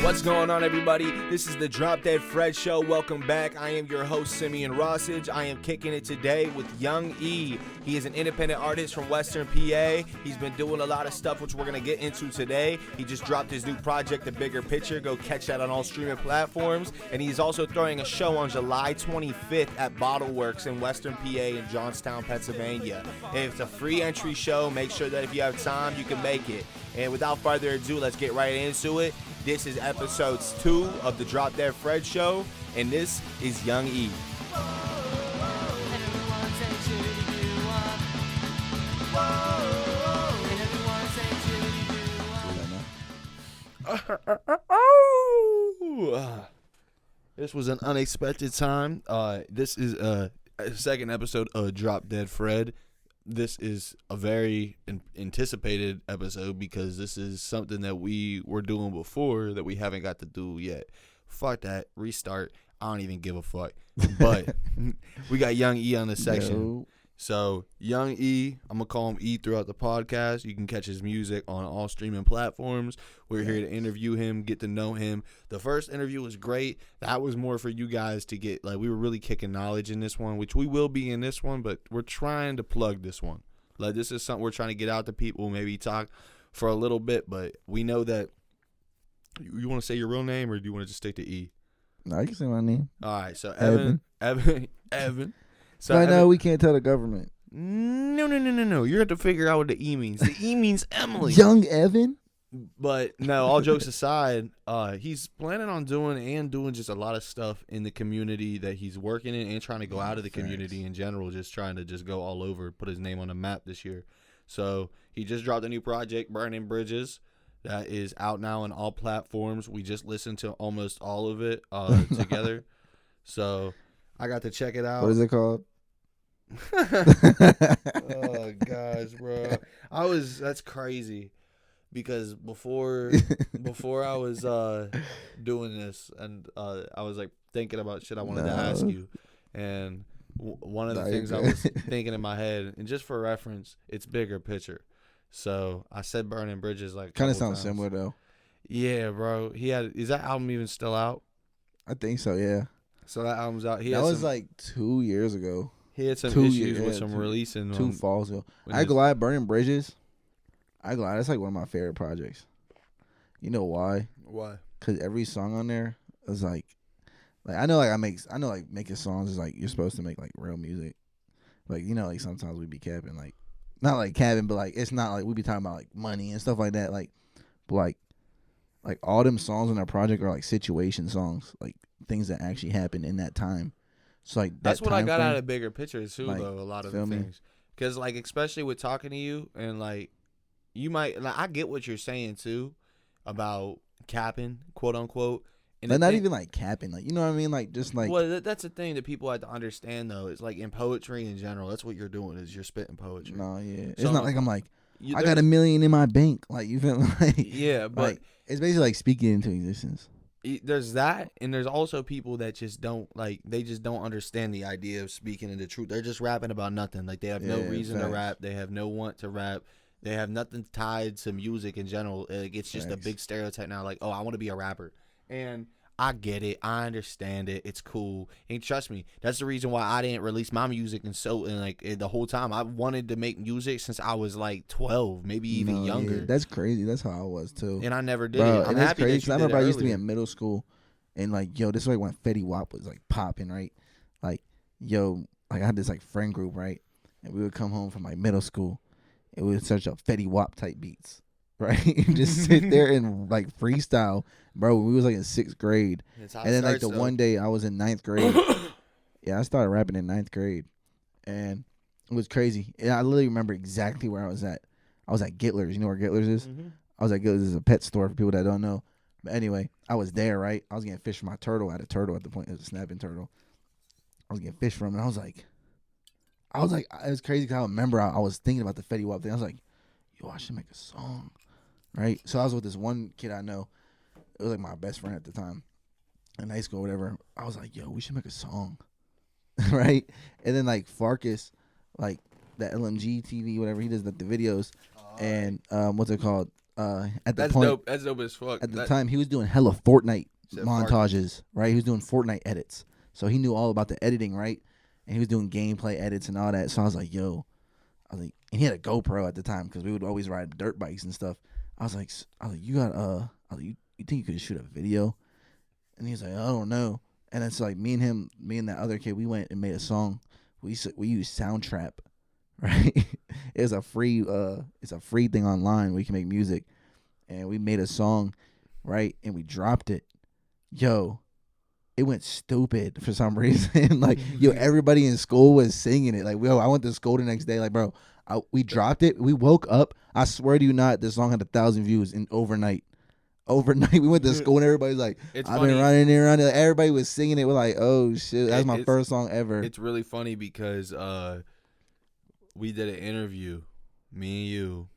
What's going on, everybody? This is the Drop Dead Fred Show. Welcome back. I am your host, Simeon. I am kicking it today with Yng E. He is an independent artist from Western PA. He's been doing a lot of stuff, which we're going to get into today. He just dropped his new project, The Bigger Picture. Go catch that on all streaming platforms. And he's also throwing a show on July 25th at Bottle Works in Western PA in Johnstown, Pennsylvania. It's a free entry show. Make sure that if you have time, you can make it. And without further ado, let's get right into it. This is episodes 2 of the Drop Dead Fred Show, and this is Yng E. This was an unexpected time. This is a second episode of Drop Dead Fred. This is a very anticipated episode because this is something that we were doing before that we haven't got to do yet. Fuck that. Restart. I don't even give a fuck. But we got Yng E on this section. Yo. So Yng E, I'm going to call him E throughout the podcast. You can catch his music on all streaming platforms. We're here to interview him, get to know him. The first interview was great. That was more for you guys to get, like, we were really kicking knowledge in this one, which we will be in this one, but we're trying to plug this one. Like, this is something we're trying to get out to people, maybe talk for a little bit, but we know that, you want to say your real name, or do you want to just stick to E? No, you can say my name. All right, so Evan. So I know we can't tell the government. No. You have to figure out what the E means. The E means Emily. Young Evan? But no, all jokes aside, he's planning on doing just a lot of stuff in the community that he's working in and trying to go out of the community in general, just trying to just go all over, put his name on the map this year. So he just dropped a new project, Burning Bridges, that is out now on all platforms. We just listened to almost all of it together. So I got to check it out. What is it called? Oh gosh, bro. That's crazy. Because before I was doing this, and I was like thinking about shit I wanted to ask you, and one of the things I was thinking in my head, and just for reference, it's Bigger Picture. So I said Burning Bridges like kind of sounds similar though. Yeah, bro. Is that album even still out? I think so. Yeah. So that album's out. That was like 2 years ago. He had some issues with some releasing. 2 falls ago. I glad Burning Bridges. That's like one of my favorite projects. You know why? Why? Because every song on there is like I know making songs is like you're supposed to make like real music. Like, you know, like sometimes we be capping, like not like capping, but like it's not like we be talking about like money and stuff like that. Like, but like all them songs on that project are like situation songs, like things that actually happened in that time. So like that's what I got frame, out of Bigger Picture too, like, though. A lot of the things, because like especially with talking to you and like. You might, like, I get what you're saying too, about capping, quote unquote. And but not even like capping, like, you know what I mean, like just like. Well, that's the thing that people have to understand though. It's like in poetry in general, that's what you're doing, is you're spitting poetry. No, yeah, it's not like I'm like I got $1 million in my bank, like, you feel like. Yeah, but like, it's basically like speaking into existence. There's that, and there's also people that just don't they just don't understand the idea of speaking into truth. They're just rapping about nothing. Like, they have no reason to rap. They have no want to rap. They have nothing tied to music in general. Like, it's just a big stereotype now. Like, oh, I want to be a rapper. And I get it. I understand it. It's cool. And trust me, that's the reason why I didn't release my music. And the whole time I wanted to make music since I was like 12, maybe even younger. Yeah, that's crazy. That's how I was too. And I never did Bro, it. I'm happy crazy, that you I did remember it I used to be earlier. in middle school, and like, yo, this is like when Fetty Wap was like popping, right? Like, yo, like I had this like friend group, right? And we would come home from like middle school. It would search up Fetty Wap type beats, right? Just sit there and like freestyle, bro. We was like in 6th grade, and then like the one day I was in 9th grade. Yeah, I started rapping in 9th grade, and it was crazy. And I literally remember exactly where I was at. I was at Gittler's. You know where Gittler's is? Mm-hmm. I was at Gittler's. Is a pet store for people that don't know. But anyway, I was there, right? I was getting fish for my turtle. I had a turtle at the point. It was a snapping turtle. I was getting fish from, and I was like, it was crazy because I remember I was thinking about the Fetty Wap thing. I was like, yo, I should make a song, right? So I was with this one kid I know. It was like my best friend at the time in high school or whatever. I was like, yo, we should make a song, right? And then like Farkas, like the LMG TV, whatever, he does the videos. And what's it called? at the That's point dope. That's dope as fuck. at the time he was doing hella Fortnite Said montages, right? He was doing Fortnite edits, so he knew all about the editing, right? And he was doing gameplay edits and all that. So I was like, yo, and he had a GoPro at the time because we would always ride dirt bikes and stuff. I was like, you got you think you could shoot a video? And he's like, I don't know. And it's like me and that other kid, we went and made a song. We used Soundtrap, right? It's a free thing online where you can make music, and we made a song, right? And we dropped it. Yo, it went stupid for some reason. Like, yo, everybody in school was singing it. Like, I went to school the next day. Like, bro, we dropped it. We woke up. I swear to you not, this song had 1,000 views in overnight. Overnight, we went to school and everybody's like, I've been running around. Like, everybody was singing it. We're like, oh shit, that's my first song ever. It's really funny because we did an interview, me and you,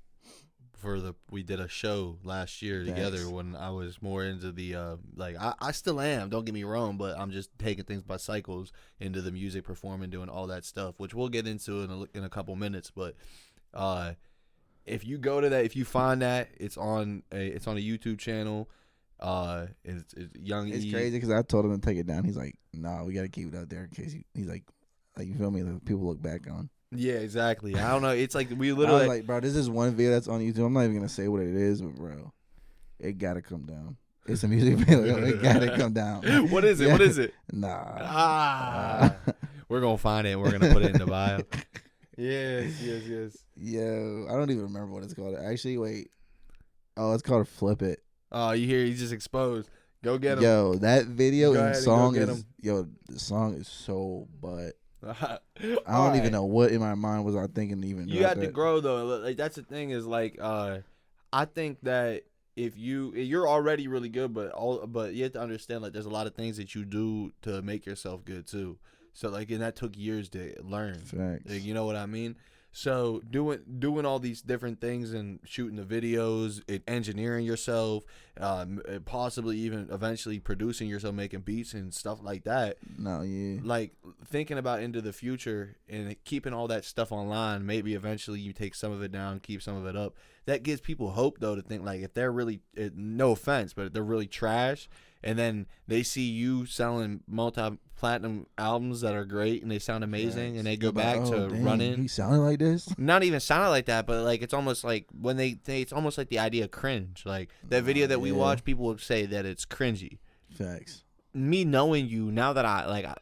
we did a show last year together when I was more into the I still am, don't get me wrong, but I'm just taking things by cycles into the music, performing, doing all that stuff, which we'll get into in a couple minutes. But if you go to that, if you find that, it's on a YouTube channel. It's Yng E. It's crazy because I told him to take it down. He's like, nah, we got to keep it out there in case he's like, you feel me? Like, people look back on. Yeah, exactly. I don't know. It's like we I literally was like, bro, this is one video that's on YouTube. I'm not even gonna say what it is, but bro, it gotta come down. It's a music video. It gotta come down. What is it? Yeah. What is it? Nah. We're gonna find it and we're gonna put it in the bio. Yes. Yo, I don't even remember what it's called. Actually, wait. Oh, it's called Flip It. Oh, you hear he's just exposed. Go get him. Yo, that video and song is the song is so butt. I don't even know what in my mind was I thinking even. You got to grow though. Like, that's the thing is like I think that if you're already really good, but you have to understand like there's a lot of things that you do to make yourself good too. So like, and that took years to learn. Facts. Like, you know what I mean? So doing all these different things and shooting the videos, engineering yourself, possibly even eventually producing yourself, making beats and stuff like that. No, yeah. Like thinking about into the future and keeping all that stuff online. Maybe eventually you take some of it down, keep some of it up. That gives people hope though to think like if they're really, no offense, but if they're really trash, and then they see you selling multi-platinum albums that are great and they sound amazing, and they go back to running. He sounded like this? Not even sounded like that, but like it's almost like when it's almost like the idea of cringe. Like that video that we watch, people would say that it's cringy. Facts. Me knowing you now that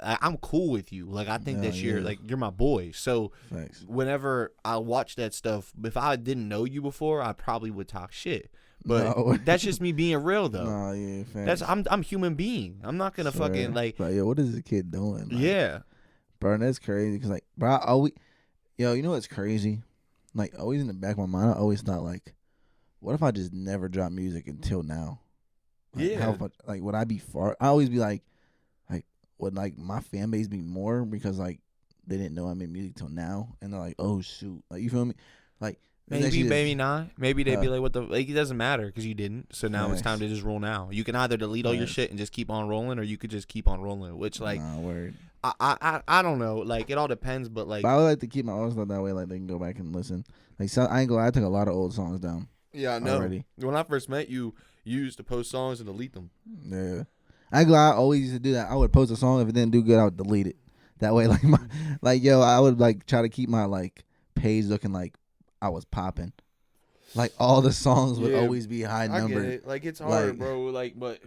I'm cool with you. Like I think that you're my boy. So Facts. Whenever I watch that stuff, if I didn't know you before, I probably would talk shit. But that's just me being real though. No, yeah, facts. I'm human being. I'm not gonna fucking like. Yo, what is this kid doing? Like, yeah, bro, that's crazy. Because like, bro, you know what's crazy? Like, always in the back of my mind, I always thought like, what if I just never dropped music until now? Like, yeah. Like, would I be far? I always be like, would like my fan base be more because like they didn't know I made music till now, and they're like, oh shoot, like you feel me? Like. Maybe not. Maybe they'd be like, "What the?" Like, it doesn't matter because you didn't. So now it's time to just roll now. You can either delete all your shit and just keep on rolling, or you could just keep on rolling. Which, like, word. I don't know. Like, it all depends. But like, I would like to keep my own stuff that way. Like, they can go back and listen. Like, so I ain't gonna lie, I took a lot of old songs down. Yeah, I know. Already. When I first met you, you used to post songs and delete them. Yeah, I ain't gonna lie, I always used to do that. I would post a song, if it didn't do good, I would delete it. That way, like I would like try to keep my like page looking like I was popping. Like all the songs would always be high numbered. I get it. Like it's hard, bro. Like, but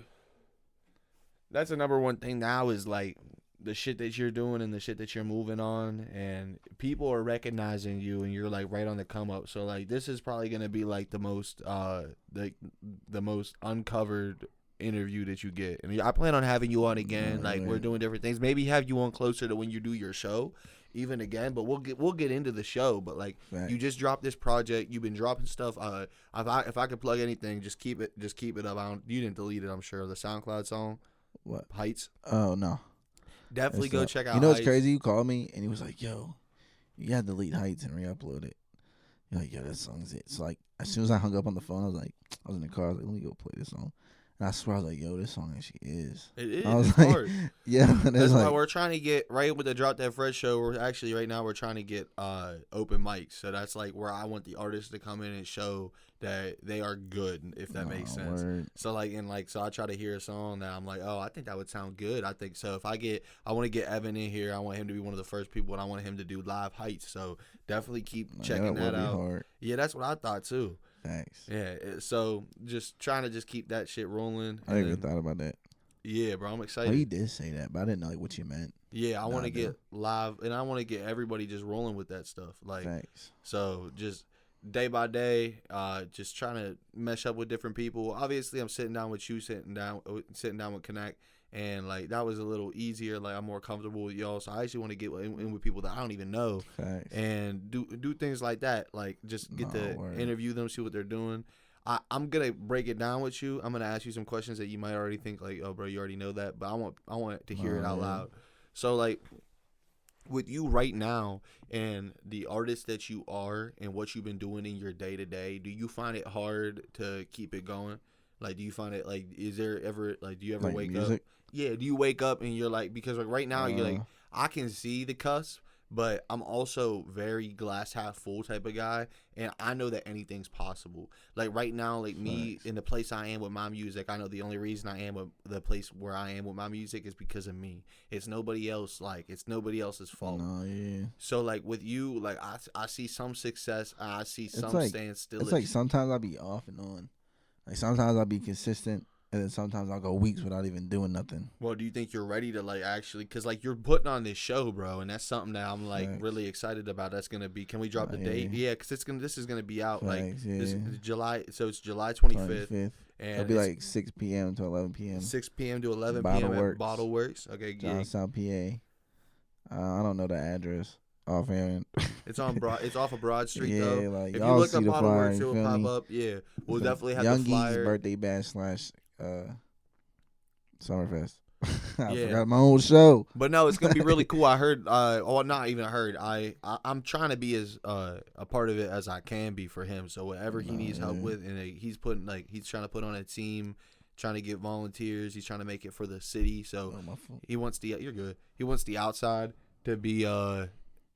that's the number one thing now is like the shit that you're doing and the shit that you're moving on, and people are recognizing you, and you're like right on the come up. So like this is probably gonna be like the most the most uncovered interview that you get. I mean, I plan on having you on again. We're doing different things. Maybe have you on closer to when you do your show. Even again, but we'll get into the show. But like, you just dropped this project. You've been dropping stuff. If I could plug anything, just keep it up. You didn't delete it, I'm sure. The SoundCloud song, what? Heights. Oh no, definitely go check out. You know what's Heights. crazy? You called me and he was like, "Yo, you gotta delete Heights and re-upload it." You're like, "Yo, that song's it." So like, as soon as I hung up on the phone, I was in the car. I was like, "Let me go play this song." And I swear I was like, yo, this song actually is. It is. I was It's like, hard. yeah. That's why like, we're trying to get right with the Drop That Fred show. We're actually right now we're trying to get open mics. So that's like where I want the artists to come in and show that they are good, if that makes sense. Word. So so I try to hear a song that I'm like, oh, I think that would sound good. I think so. If I want to get Evan in here. I want him to be one of the first people, and I want him to do live heights. So definitely keep checking that out. Hard. Yeah, that's what I thought too. Thanks. Yeah. So just trying to just keep that shit rolling. I never thought about that. Yeah, bro, I'm excited. Oh, you did say that, but I didn't know like what you meant. Yeah, I want to get live, and I want to get everybody just rolling with that stuff. Like, thanks. So just day by day, just trying to mesh up with different people. Obviously, I'm sitting down with you, sitting down with Connect, and like that was a little easier. Like I'm more comfortable with y'all, so I actually want to get in with people that I don't even know, Thanks. and do things like that. Like just get to interview them, see what they're doing. I'm gonna break it down with you. I'm gonna ask you some questions that you might already think like, oh, bro, you already know that, but I want to hear it out loud. So like, with you right now and the artist that you are and what you've been doing in your day to day, do you find it hard to keep it going? Like, do you find it like, is there ever like, do you ever like wake music? up? Yeah, do you wake up and you're like, because like right now you're like, I can see the cusp. But I'm also very glass half full type of guy, and I know that anything's possible. Like right now, like me in the place I am with my music, I know the only reason I am with the place where I am with my music is because of me. It's nobody else. Like it's nobody else's fault. No, yeah. So like with you, like I see some success, I see some staying still. It's like sometimes I'll be off and on. Like sometimes I'll be consistent. And then sometimes I'll go weeks without even doing nothing. Well, do you think you're ready to like actually, because like you're putting on this show, bro, and that's something that I'm like really excited about. That's gonna be. Can we drop the date? Yeah, because this is gonna be out this July. So it's July 25th. And it'll be like 6 p.m. to 11 p.m. 6 p.m. to 11 p.m. at Bottle Works. Okay, Johnstown, PA. I don't know the address offhand. It's off of Broad Street though. Like, if you look up Bottle Works, it will pop up. Yeah, we'll definitely have Yng the flyer. E's birthday bash / Summerfest. I forgot my own show. But no, it's gonna be really cool. I heard, not even heard. I'm trying to be as a part of it as I can be for him. So whatever he needs help with, and he's trying to put on a team, trying to get volunteers. He's trying to make it for the city. So he wants you're good. He wants the outside to be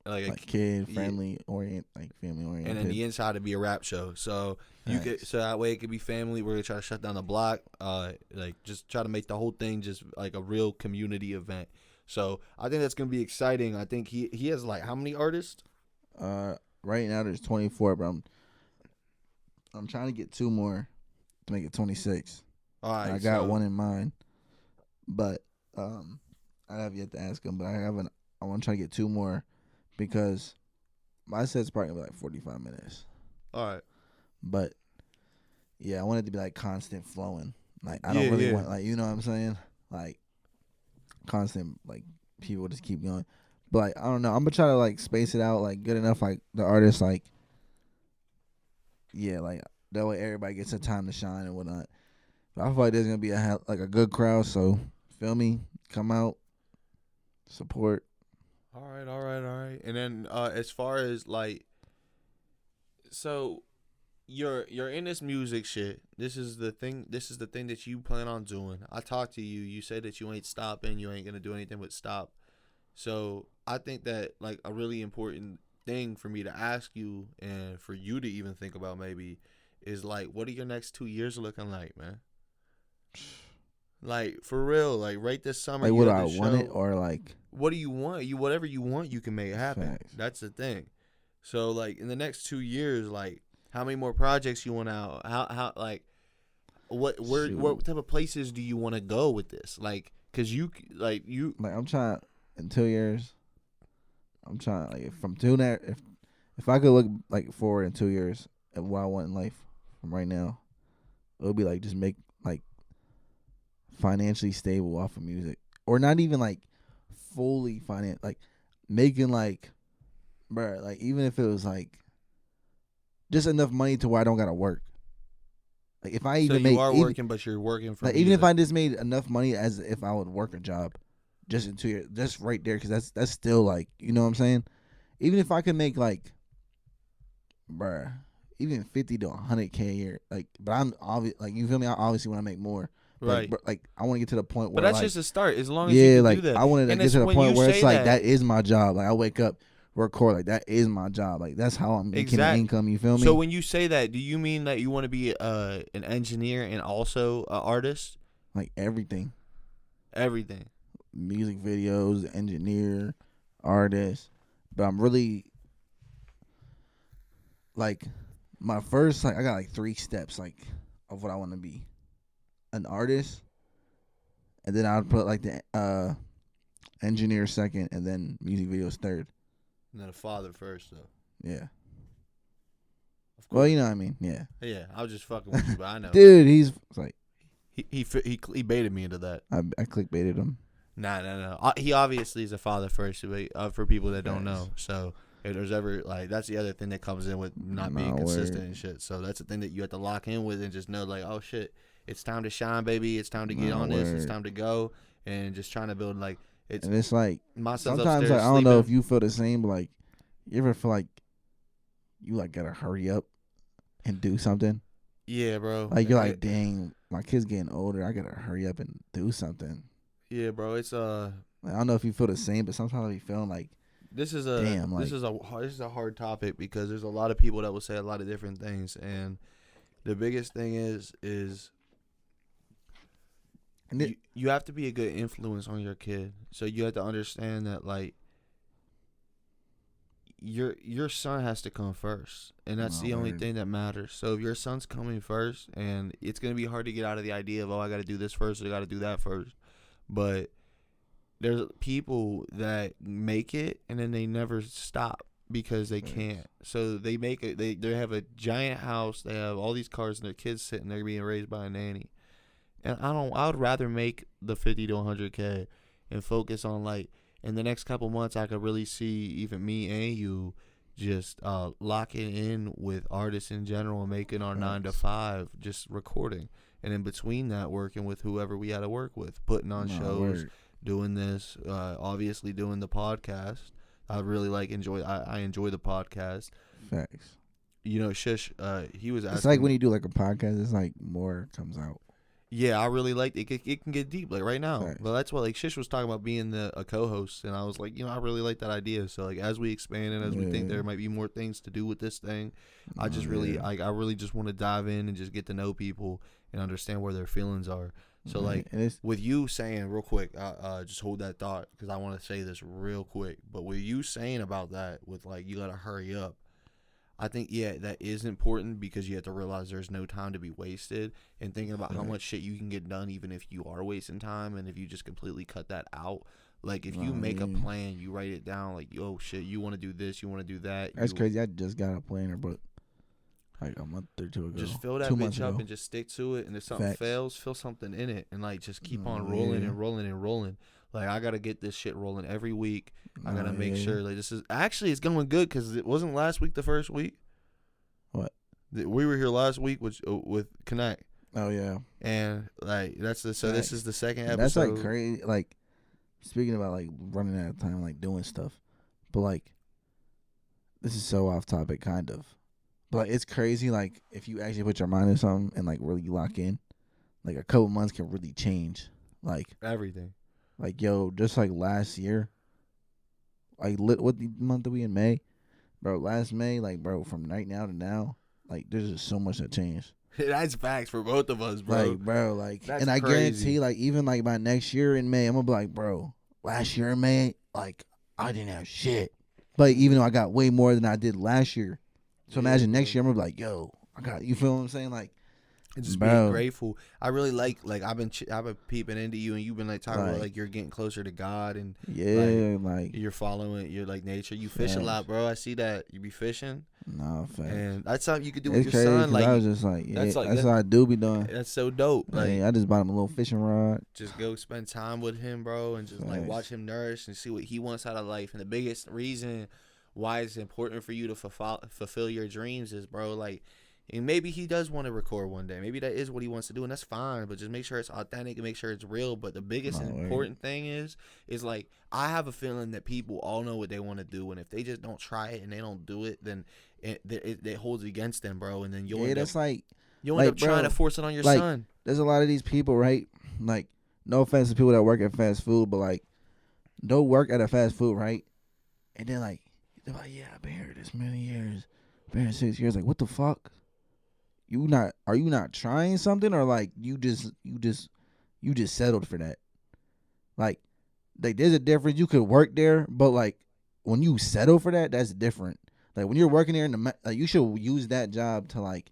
like kid friendly, family oriented, and then the inside to be a rap show. So so that way it could be family. We're gonna try to shut down the block. Just try to make the whole thing just like a real community event. So I think that's gonna be exciting. I think he has like how many artists? Right now there's 24, but I'm trying to get 2 more to make it 26. All right, I got one in mind, but I have yet to ask him. But I want to try to get 2 more. Because my set's probably gonna be like 45 minutes. All right. But yeah, I want it to be like constant flowing. Like I don't really want, like, you know what I'm saying? Like constant, like people just keep going. But like, I don't know. I'm gonna try to like space it out like good enough. Like the artist, like like that way everybody gets a time to shine and whatnot. But I feel like there's gonna be a good crowd. So feel me, come out, support. All right. And then as far as like, so you're in this music shit. This is the thing that you plan on doing. I talked to you. You said that you ain't stopping. You ain't gonna do anything but stop. So I think that like a really important thing for me to ask you and for you to even think about maybe is like, what are your next 2 years looking like, man? Like for real, like right this summer. Like what I want it or like. What do you want? Whatever you want, you can make it happen. Facts. That's the thing. So like in the next 2 years, like how many more projects you want out? How like what type of places do you want to go with this? Like cuz I'm trying in 2 years. I'm trying like from doing that if I could look like forward in 2 years at what I want in life from right now, it would be like just make like financially stable off of music, or not even like fully like making like, bruh, like even if it was like just enough money to where I don't gotta work. Like if I even working, but you're working for like even if I just made enough money as if I would work a job, just in 2 years, just right there, because that's still like, you know what I'm saying. Even if I could make like, bruh, even 50 to 100K a year, like, but I'm obvious, like, you feel me? I obviously want to make more. Right. But like I want to get to the point But where that's like just a start. As long as you can like do that. I want to And get it's to the when point you where it's say like that is my job. Like I wake up, record, like that is my job. Like that's how I'm making an income. You feel me? So when you say that, do you mean that you want to be an engineer and also an artist? Like everything, Everything. music videos, engineer, artist. But I'm really like my first like I got like 3 steps like of what I want to be. An artist, and then I'd put like the engineer second, and then music videos third. And then a father first, though. Yeah. Of course. Well, you know what I mean. Yeah. Yeah, I was just fucking with you, but I know. Dude, he's like He baited me into that. I clickbaited him. Nah. He obviously is a father first, for people that don't Facts. know. So if there's ever like that's the other thing that comes in with not being Nah, consistent word. and shit. So that's the thing that you have to lock in with and just know like, oh shit, it's time to shine, baby. It's time to get Nah, on this. It's word. time to go and just trying to build like And it's like my son's sometimes upstairs like, I don't know if sleeping. you feel the same, but like you ever feel like you like gotta hurry up and do something. Yeah, bro. Like you're like, dang, my kid's getting older. I gotta hurry up and do something. Yeah, bro. It's Like, I don't know if you feel the same, but sometimes I be feeling like this is a damn, this like, is a hard topic because there's a lot of people that will say a lot of different things, and the biggest thing is and you have to be a good influence on your kid. So you have to understand that like your son has to come first, and that's the only thing that matters. So if your son's coming first, and it's gonna be hard to get out of the idea of I got to do this first, or I got to do that first, but there's people that make it and then they never stop because they can't. So they make it. They have a giant house. They have all these cars, and their kids sitting there being raised by a nanny. And I would rather make the 50 to 100K and focus on like in the next couple months I could really see even me and you just locking in with artists in general and making our 9 to 5 just recording, and in between that working with whoever we had to work with, putting on shows, doing this, obviously doing the podcast. I really I enjoy the podcast. Facts. You know, Shish, he was asking. It's like when you do like a podcast, it's like more comes out. Yeah, I really like it. It can get deep like right now. Right. But that's what like Shish was talking about being a co-host, and I was like, I really like that idea. So like as we expand and as we think there might be more things to do with this thing, I just really I really just want to dive in and just get to know people and understand where their feelings are. So like with you saying real quick, just hold that thought because I want to say this real quick. But with you saying about that with like you gotta hurry up, I think, that is important because you have to realize there's no time to be wasted, and thinking about how much shit you can get done even if you are wasting time, and if you just completely cut that out. Like, if you make a plan, you write it down, like, oh, shit, you want to do this, you want to do that. That's crazy. I just got a planner, but like a month or two ago. Just fill that bitch up and just stick to it, and if something fails, fill something in it, and, like, just keep on rolling and rolling and rolling. Like, I got to get this shit rolling every week. I got to make sure, like, this is... Actually, it's going good because it wasn't last week the first week. What? We were here last week with Connect. Oh, yeah. And, like, this is the second episode. That's, like, crazy. Like, speaking about, like, running out of time, like, doing stuff. But, like, this is so off topic, kind of. But, like, it's crazy, like, if you actually put your mind on something and, like, really lock in, like, a couple months can really change. Like... Everything. Like, yo, just like last year, like, what month are we in? May? Bro, last May, like, bro, from right now to now, like, there's just so much that changed. That's facts for both of us, bro. Like, bro, like, that's and I crazy. guarantee, like, even, like, by next year in May, I'm gonna be like, bro, last year in May, like, I didn't have shit. But even though I got way more than I did last year. So imagine next year, I'm gonna be like, yo, I got, you feel what I'm saying? Like, and just being grateful. I really like I've been peeping into you, and you've been like talking about like you're getting closer to God, and like you're following your like nature. You fish a lot, bro. I see that you be fishing. No, facts. And that's something you could do it's with your son. Like I was just like, that's what I do be doing. That's so dope. Like I just bought him a little fishing rod. Just go spend time with him, bro, and just like watch him nourish and see what he wants out of life. And the biggest reason why it's important for you to fulfill your dreams is, bro, like. And maybe he does want to record one day. Maybe that is what he wants to do, and that's fine. But just make sure it's authentic and make sure it's real. But the biggest important thing is like I have a feeling that people all know what they want to do, and if they just don't try it and they don't do it, then it holds against them, bro. And then you'll that's like You end Like, up trying bro, to force it on your like, son. There's a lot of these people, right? Like, no offense to people that work at fast food, but like, don't work at a fast food, right? And then like, they're like, yeah, I've been here this many years, been here 6 years. Like, what the fuck? Are you not trying something, or like you just settled for that? Like there's a difference. You could work there, but like when you settle for that, that's different. Like when you're working there like, you should use that job to like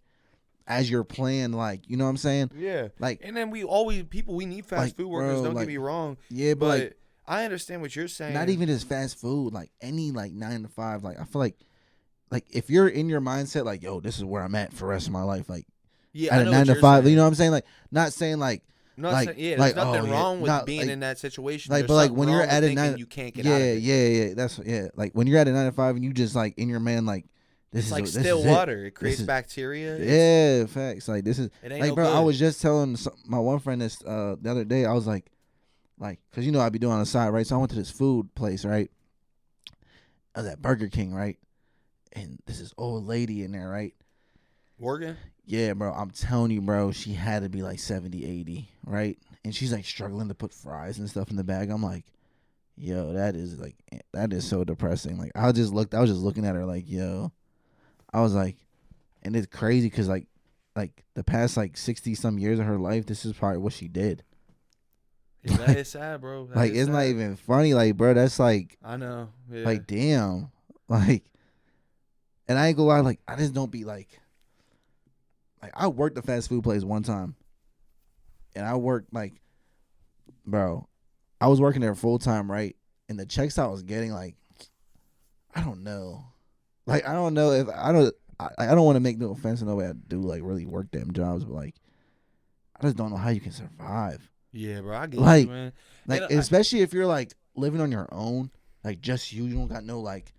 as your plan. Like, you know what I'm saying? Yeah. Like, And then we need fast like, food workers. bro, Don't like, get me wrong. yeah, but like I understand what you're saying. not even just fast food. Like any like 9 to 5. Like I feel like if you're in your mindset, like, yo, this is where I'm at for the rest of my life. Like, yeah, at I a know 9 what to you're 5, saying. you know what I'm saying? Like, not saying like, Not like, saying, yeah, like, there's nothing wrong with not, being like, in that situation. like, There's but like something when you're wrong at with a thinking 9, you can't get yeah, out of it. yeah, that's like when you're at a 9 to 5 and you just like in your man, like, It's like still water. It creates bacteria. Yeah, facts. Like this is it ain't like, no bro. good. I was just telling my one friend this the other day. I was like, cause you know I be doing on the side, right? So I went to this food place, right? I was at Burger King, right? And this is old lady in there, right? Working? Yeah, bro. I'm telling you, bro. She had to be like 70, 80, right? And she's like struggling to put fries and stuff in the bag. I'm like, yo, that is so depressing. Like I was just looking at her like, yo. I was like, and it's crazy because like the past like 60 some years of her life, this is probably what she did. Yeah, that is sad, bro. Like it's not even funny. Like, bro, that's like, I know. Yeah. like, damn. Like, and I ain't gonna lie, like, I just don't be like I worked a fast food place one time, and I worked like, bro, I was working there full time, right? And the checks I was getting, like, I don't know. Like, I don't know if I don't want to make no offense to nobody that do like really work them jobs, but like I just don't know how you can survive. Yeah, bro, I get Like, you, man. Like, especially if you're like living on your own, like just you don't got no like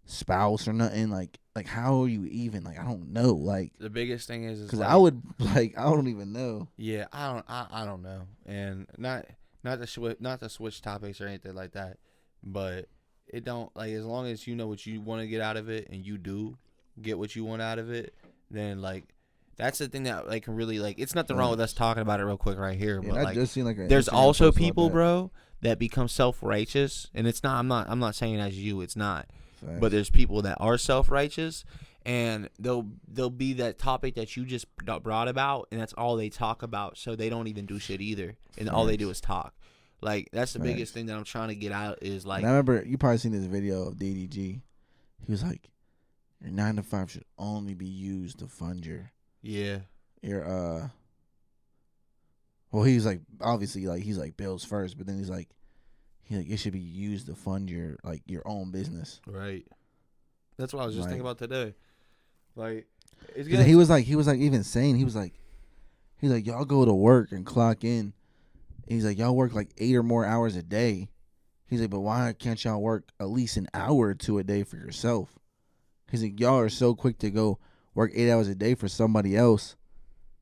spouse or nothing. Like how are you even? Like, I don't know. Like the biggest thing is because like, I would like I don't even know. Yeah, I don't know, and not to switch topics or anything like that, but it don't like as long as you know what you want to get out of it and you do get what you want out of it, then like that's the thing that like can really like it's nothing wrong with us talking about it real quick right here, Yeah, but that like just seemed like there's Instagram also post about people, that. bro, that become self-righteous, and it's not I'm not saying as you, it's not, Facts. but there's people that are self-righteous. And they'll be that topic that you just brought about, and that's all they talk about. So they don't even do shit either, and all they do is talk. Like that's the biggest thing that I'm trying to get out is like. And I remember you probably seen this video of DDG. He was like, "Your 9 to 5 should only be used to fund your Well, he's like obviously like he's like bills first, but then he's like it should be used to fund your like your own business. Right. That's what I was just thinking about today. Like, he was like even saying he was like y'all go to work and clock in. And he's like y'all work like 8 or more hours a day. He's like, but why can't y'all work at least an hour or two a day for yourself? He's like, y'all are so quick to go work 8 hours a day for somebody else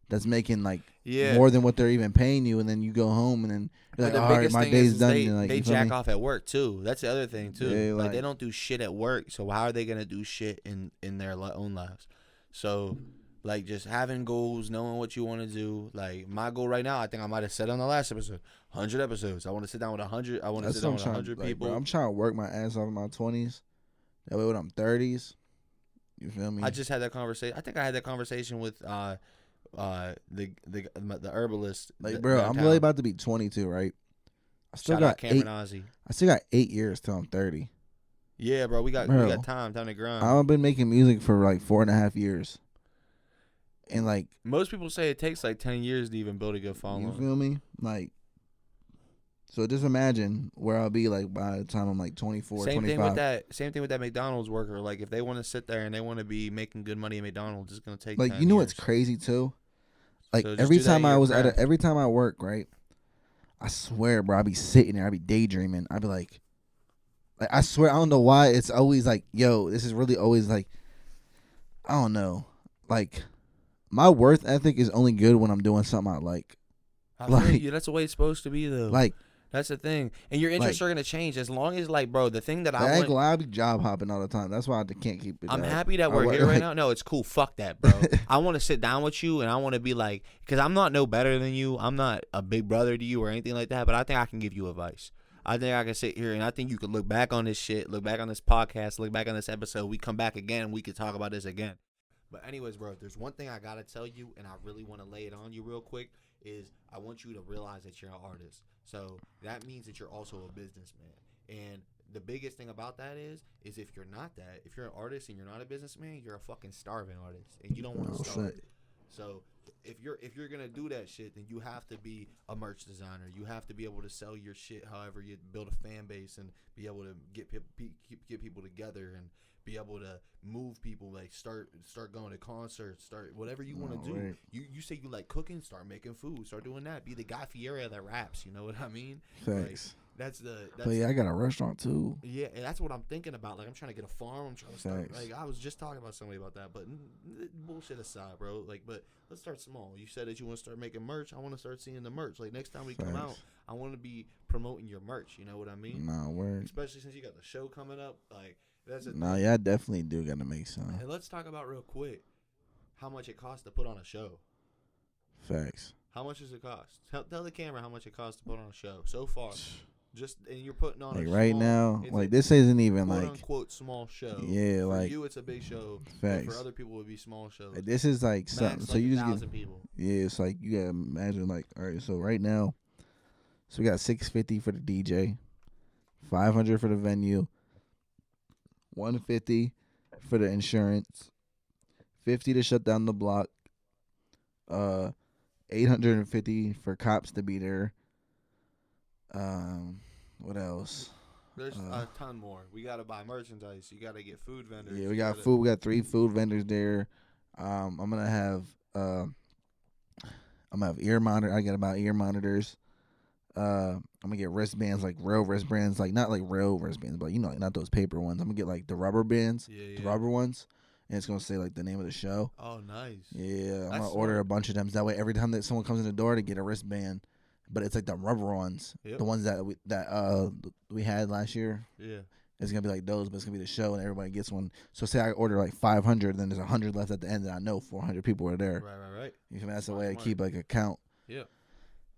that's making like more than what they're even paying you, and then you go home and then you're like, all right, my day's done. They jack off at work too. That's the other thing too. Yeah, like they don't do shit at work, so how are they gonna do shit in their own lives? So like just having goals, knowing what you want to do. Like my goal right now, I think I might have said on the last episode, 100 episodes. I want to sit down with 100. I want to sit down with 100 people. Bro, I'm trying to work my ass off in my 20s. That way when I'm 30s, you feel me? I just had that conversation. I think I had that conversation with the herbalist. Like, bro, I'm really about to be 22, right? I still got 8 years till I'm 30. Yeah, bro, we got time to grind. I've been making music for like 4.5 years, and like most people say it takes like 10 years to even build a good following. You feel me? Like, so just imagine where I'll be like by the time I'm like 24, 25. Same thing with that McDonald's worker. Like if they want to sit there and they want to be making good money at McDonald's, it's gonna take. Like 10 you know years. what's crazy too? Like So every time I work, right? I swear, bro, I be sitting there, I be daydreaming. I be like I swear, I don't know why it's always like, yo, this is really always like, I don't know, like my worth ethic is only good when I'm doing something I like. I feel you. That's the way it's supposed to be though. Like That's the thing. And your interests are gonna change as long as, like, bro, the thing that I want. I be job hopping all the time. That's why I can't keep it. I'm happy that we're here right now. No, it's cool. Fuck that, bro. I want to sit down with you, and I want to be like, because I'm not no better than you. I'm not a big brother to you or anything like that. But I think I can give you advice. I think I can sit here, and I think you could look back on this shit, look back on this podcast, look back on this episode. We come back again, and we could talk about this again. But anyways, bro, there's one thing I gotta tell you, and I really want to lay it on you real quick. Is I want you to realize that you're an artist. So that means that you're also a businessman. And the biggest thing about that is if you're not that, if you're an artist and you're not a businessman, you're a fucking starving artist, and you don't want to starve. So if you're gonna do that shit, then you have to be a merch designer. You have to be able to sell your shit. However, you build a fan base and be able to get people together and be able to move people, like start going to concerts, start whatever you want to do. Right. You say you like cooking, start making food, start doing that. Be the Guy Fieri that raps. You know what I mean? Thanks. Like, but yeah, I got a restaurant too. Yeah, and that's what I'm thinking about. Like, I'm trying to get a farm. I'm trying to start. Like, I was just talking about somebody about that. But bullshit aside, bro. Like, but let's start small. You said that you want to start making merch. I want to start seeing the merch. Like, next time we come out, I want to be promoting your merch. You know what I mean? Nah, word. Especially since you got the show coming up. Like, that's it. Nah, yeah, I definitely do got to make some. And let's talk about real quick how much it costs to put on a show. Facts. How much does it cost? Tell the camera how much it costs to put on a show so far. Just, and you're putting on like a right small, now, like this isn't even quote like unquote small show. Yeah, for like you, it's a big show. Facts. But for other people, it would be small shows. Like, this is like something. Max, so like you just 1,000 people. Yeah, it's like you gotta imagine like, all right. So right now, so we got $650 for the DJ, $500 for the venue, $150 for the insurance, $50 to shut down the block, $850 for cops to be there. What else? There's a ton more. We gotta buy merchandise. You gotta get food vendors. Yeah, we got food. We got 3 food vendors there. I'm gonna have ear monitor. I gotta buy ear monitors. I'm gonna get wristbands, like real wristbands, like not like real wristbands, but you know, like not those paper ones. I'm gonna get like the rubber bands, the rubber ones, and it's gonna say like the name of the show. Oh, nice. Yeah, I'm gonna order a bunch of them. That way, every time that someone comes in the door to get a wristband. But it's like the rubber ones, the ones that we had last year. Yeah, it's gonna be like those, but it's gonna be the show, and everybody gets one. So say I order like 500, then there's 100 left at the end, and I know 400 people are there. Right. You feel me? That's the way I keep like a count. Yeah.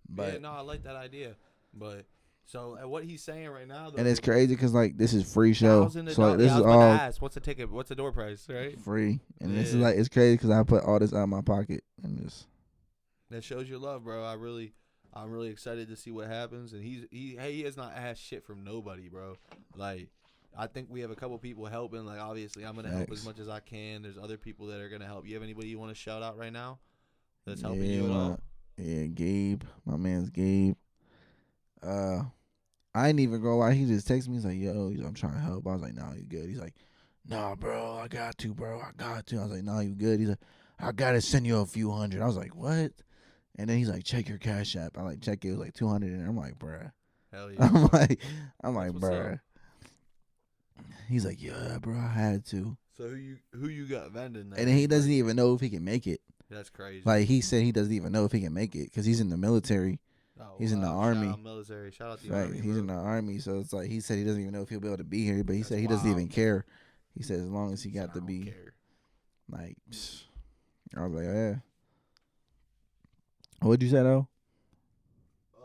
But yeah, no, I like that idea. But so what he's saying right now, though, and it's crazy because like this is free show. So like, this is all. Ask, what's the ticket? What's the door price? Right. Free, and this is like it's crazy because I put all this out of my pocket, and just that shows your love, bro. I'm really excited to see what happens, and he has not asked shit from nobody, bro. Like, I think we have a couple people helping. Like, obviously, I'm gonna help as much as I can. There's other people that are gonna help. You have anybody you want to shout out right now that's helping you at all? Yeah, Gabe, my man's Gabe. I ain't even go out. He just texted me. He's like, "Yo, I'm trying to help." I was like, "Nah, you good." He's like, "Nah, bro, I got to, bro. I got to." I was like, "Nah, you good?" He's like, "I gotta send you a few hundred." I was like, "What?" And then he's like, "Check your Cash App." I like check it. It was like 200, and I'm like, "Bruh." Hell yeah. I'm like, "Bruh." He's like, "Yeah, bro, I had to." So who you got vending? And then he doesn't even know if he can make it. That's crazy. Like he said, he doesn't even know if he can make it because he's in the military. He's in the army. Shout out military. Shout out the army. He's in the army, so it's like he said he doesn't even know if he'll be able to be here. But he said he doesn't even care. He said as long as he got to be. Care. Like, I was like, yeah. What'd you say though?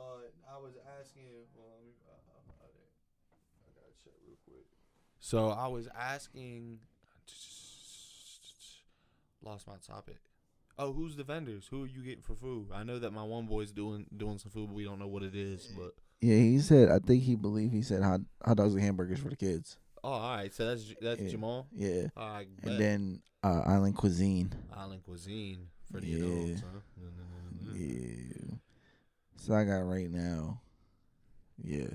I was asking. Well, I gotta check real quick. So I was asking. Lost my topic. Oh, who's the vendors? Who are you getting for food? I know that my one boy's doing some food, but we don't know what it is. But yeah, he said. I think he said hot dogs and hamburgers for the kids. Oh, all right. So that's Jamal. Yeah. All right. And then Island Cuisine. Island Cuisine for the adults. Huh? Yeah. So I got right now. Yeah.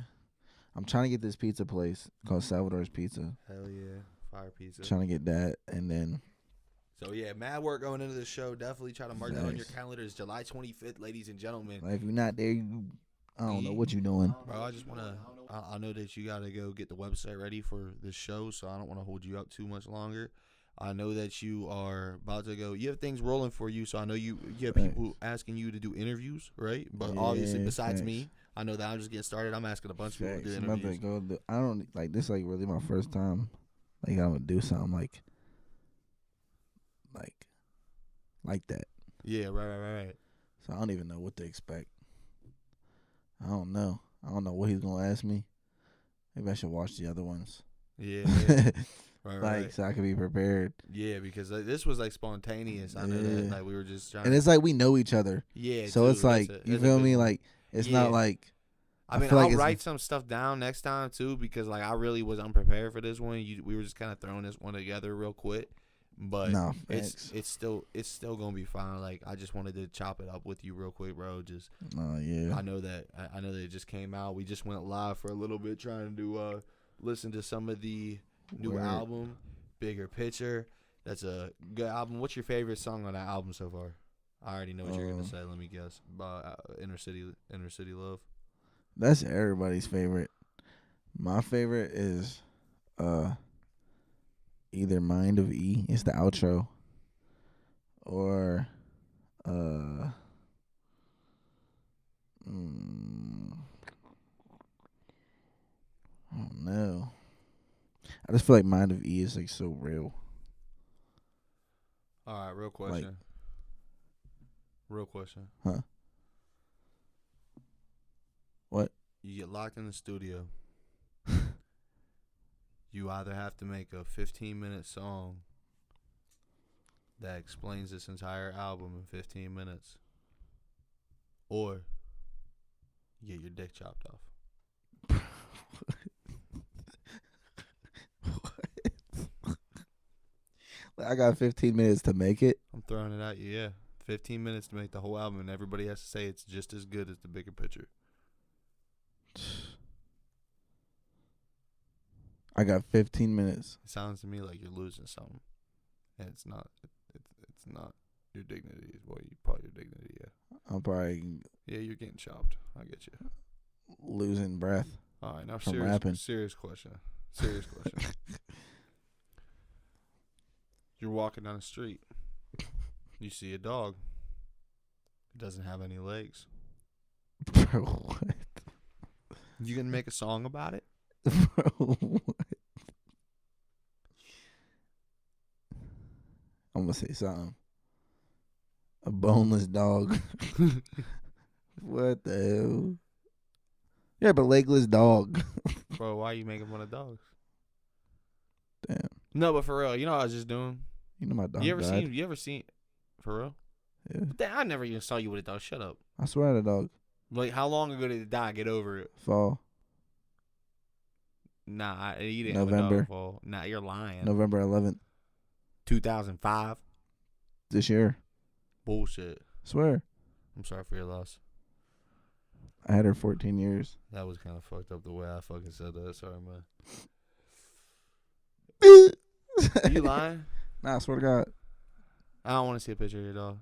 I'm trying to get this pizza place called Salvador's Pizza. Hell yeah. Fire pizza. Trying to get that, and then. So, yeah, mad work going into the show. Definitely try to mark that on your calendar. It's July 25th, ladies and gentlemen. Like, if you're not there, I don't know what you're doing. Bro, I just want to – I know that you got to go get the website ready for the show, so I don't want to hold you up too much longer. I know that you are about to go – you have things rolling for you, so I know you have people asking you to do interviews, right? But obviously, besides me, I know that I'm just getting started. I'm asking a bunch of people to do I'm about to interviews. I don't like this. Like really, my first time. Like I'm gonna do something like that. Yeah, right. So I don't even know what to expect. I don't know. I don't know what he's gonna ask me. Maybe I should watch the other ones. Yeah. Right. So I can be prepared. Yeah, because this was like spontaneous. I know that. Like we were just trying. And it's like we know each other. Yeah. So it's like you feel me? Like it's not like. I mean, I'll write some stuff down next time too because like I really was unprepared for this one. We were just kind of throwing this one together real quick, but it's still gonna be fine. Like I just wanted to chop it up with you real quick, bro. Just I know that it just came out. We just went live for a little bit trying to listen to some of the new album, Bigger Picture. That's a good album. What's your favorite song on that album so far? I already know what you're gonna say. Let me guess. Inner City Love. That's everybody's favorite. My favorite is either Mind of E, it's the outro, or I don't know. I just feel like Mind of E is like so real. All right, real question. Huh? What? You get locked in the studio. You either have to make a 15-minute song that explains this entire album in 15 minutes, or you get your dick chopped off. I got 15 minutes to make it. I'm throwing it at you, yeah. 15 minutes to make the whole album, and everybody has to say it's just as good as the Bigger Picture. I got 15 minutes. It sounds to me like you're losing something, and it's not. It's not your dignity. Well, probably your dignity, yeah. I'm probably you're getting chopped. I get you. Losing breath. All right, now from rapping. Serious question. You're walking down the street. You see a dog. It doesn't have any legs. Bro, what? You gonna make a song about it? Bro, what? I'm gonna say something. A boneless dog. What the hell? Yeah, but legless dog. Bro, why are you making fun of dogs? Damn. No, but for real, you know what I was just doing? You know my dog You ever died. seen for real? Yeah. But I never even saw you with a dog. Shut up. I swear to dog. Like, how long ago did it die? Get over it. Fall. Nah, you didn't November. have a dog fall. Nah, you're lying. November 11th. 2005. This year. Bullshit. Swear. I'm sorry for your loss. I had her 14 years. That was kind of fucked up the way I fucking said that. Sorry, man. Are you lying? Nah, I swear to God. I don't want to see a picture of your dog.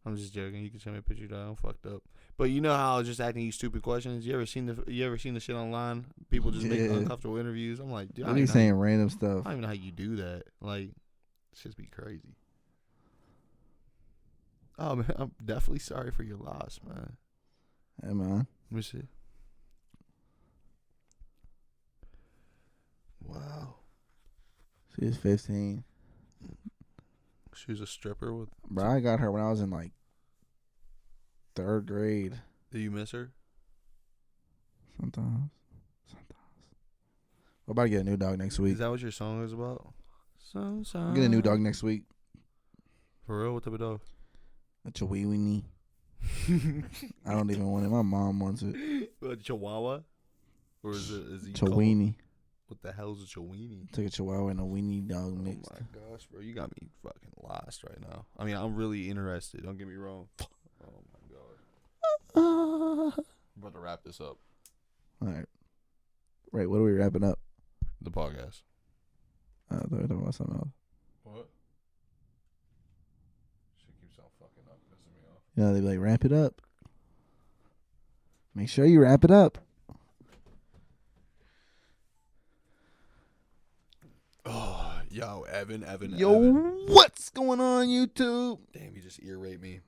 I'm just joking. You can show me a picture of your dog. I'm fucked up. But you know how I was just asking you stupid questions? You ever seen the shit online? People just making uncomfortable interviews. I'm like, dude, What are you saying? Random stuff. I don't even know how you do that. Like, it's just be crazy. Oh, man, I'm definitely sorry for your loss, man. Hey, man. Let me see. Wow. She was 15. She was a stripper with. Bro, I got her when I was in like 3rd grade. Do you miss her? Sometimes. We're about to get a new dog next week. Is that what your song is about? We'll get a new dog next week. For real? What type of dog? A Chihuahua. I don't even want it. My mom wants it. A Chihuahua? Or is he Chihuahua. What the hell is a Chihuahua? Took a Chihuahua and a weenie dog mixed. Oh my gosh, bro. You got me fucking lost right now. I mean, I'm really interested. Don't get me wrong. Oh my god. I'm about to wrap this up. Alright. Right, what are we wrapping up? The podcast. I thought we were talking about something else. What? Shit keeps on fucking up, pissing me off. You know, they be like, wrap it up. Make sure you wrap it up. Oh, yo, Evan. Yo, what's going on, YouTube? Damn, you just ear raped me.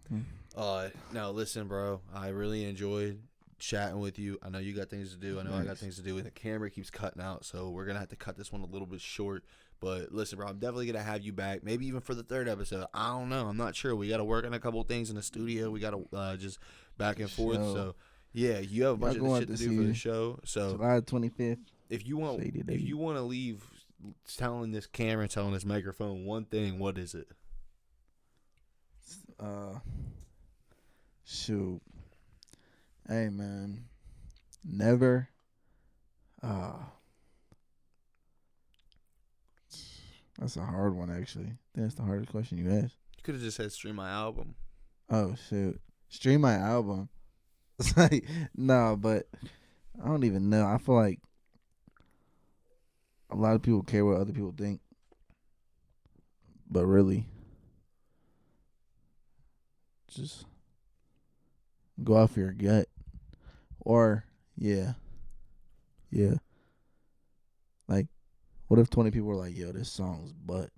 No, listen, bro. I really enjoyed chatting with you. I know you got things to do. I know I got things to do. And the camera keeps cutting out, so we're going to have to cut this one a little bit short. But listen, bro, I'm definitely going to have you back, maybe even for the 3rd episode. I don't know. I'm not sure. We got to work on a couple things in the studio. We got to just back and forth. So, yeah, you have a bunch of shit to do for the show. So July 25th. If you want to leave telling this camera, telling this microphone one thing, what is it? Shoot. Hey, man. Never. That's a hard one, actually. That's the hardest question you asked. You could have just said stream my album. Oh, shoot. Stream my album. It's like, no, but I don't even know. I feel like a lot of people care what other people think. But really, just go off your gut. Or, yeah. Like, what if 20 people were like, yo, this song's butt.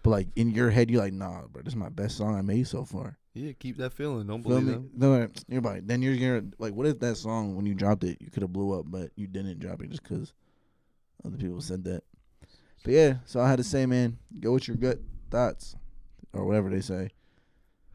But, like, in your head, you're like, nah, bro, this is my best song I made so far. Yeah, keep that feeling. Don't believe them. No, you're like, then you're like, what if that song, when you dropped it, you could have blew up, but you didn't drop it just because other people said that. But, yeah, so I had to say, man, go with your gut thoughts or whatever they say.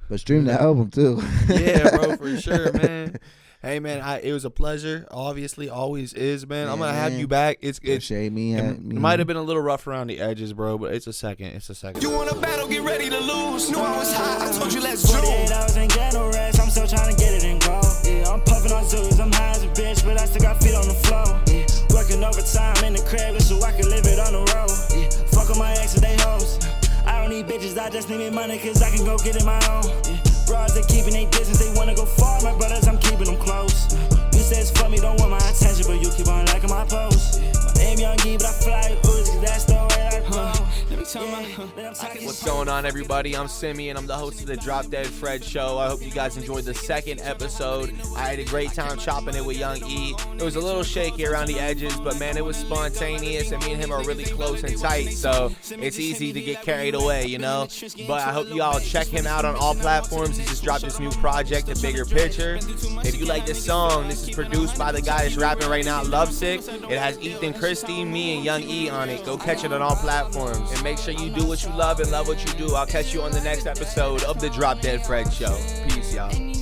But stream the album, too. Yeah, bro, for sure, man. Hey, man, it was a pleasure. Obviously, always is, man. I'm going to have you back. It might have been a little rough around the edges, bro, but it's a second. You want a battle, get ready to lose. Knew I was high, I told you let's do. 48 hours ain't get no rest. I'm still trying to get it and grow. Yeah, I'm puffing on zoos. I'm high as a bitch, but I still got feet on the floor. Yeah, working overtime in the crib so I can live it on the road. Yeah, fuck on my exes, they hoes. I don't need bitches, I just need me money, cause I can go get it my own. Yeah, bros, they keeping they distance, they wanna go far. My brothers, I'm keeping them close. You say it's for me, don't want my attention, but you keep on liking my posts. My name Yng E, but I fly Uzi, cause that's the way I go. Let me tell What's going on, everybody? I'm Simeon. I'm the host of the Drop Dead Fred Show. I hope you guys enjoyed the 2nd episode. I had a great time chopping it with Yng E. It was a little shaky around the edges, but man, it was spontaneous, and me and him are really close and tight, so it's easy to get carried away, you know? But I hope you all check him out on all platforms. He just dropped his new project, The Bigger Picture. If you like this song, this is produced by the guy that's rapping right now, Lovesick. It has Ethan Christie, me, and Yng E on it. Go catch it on all platforms. And make sure you do what you love and love what you do. I'll catch you on the next episode of the Drop Dead Fred Show. Peace, y'all.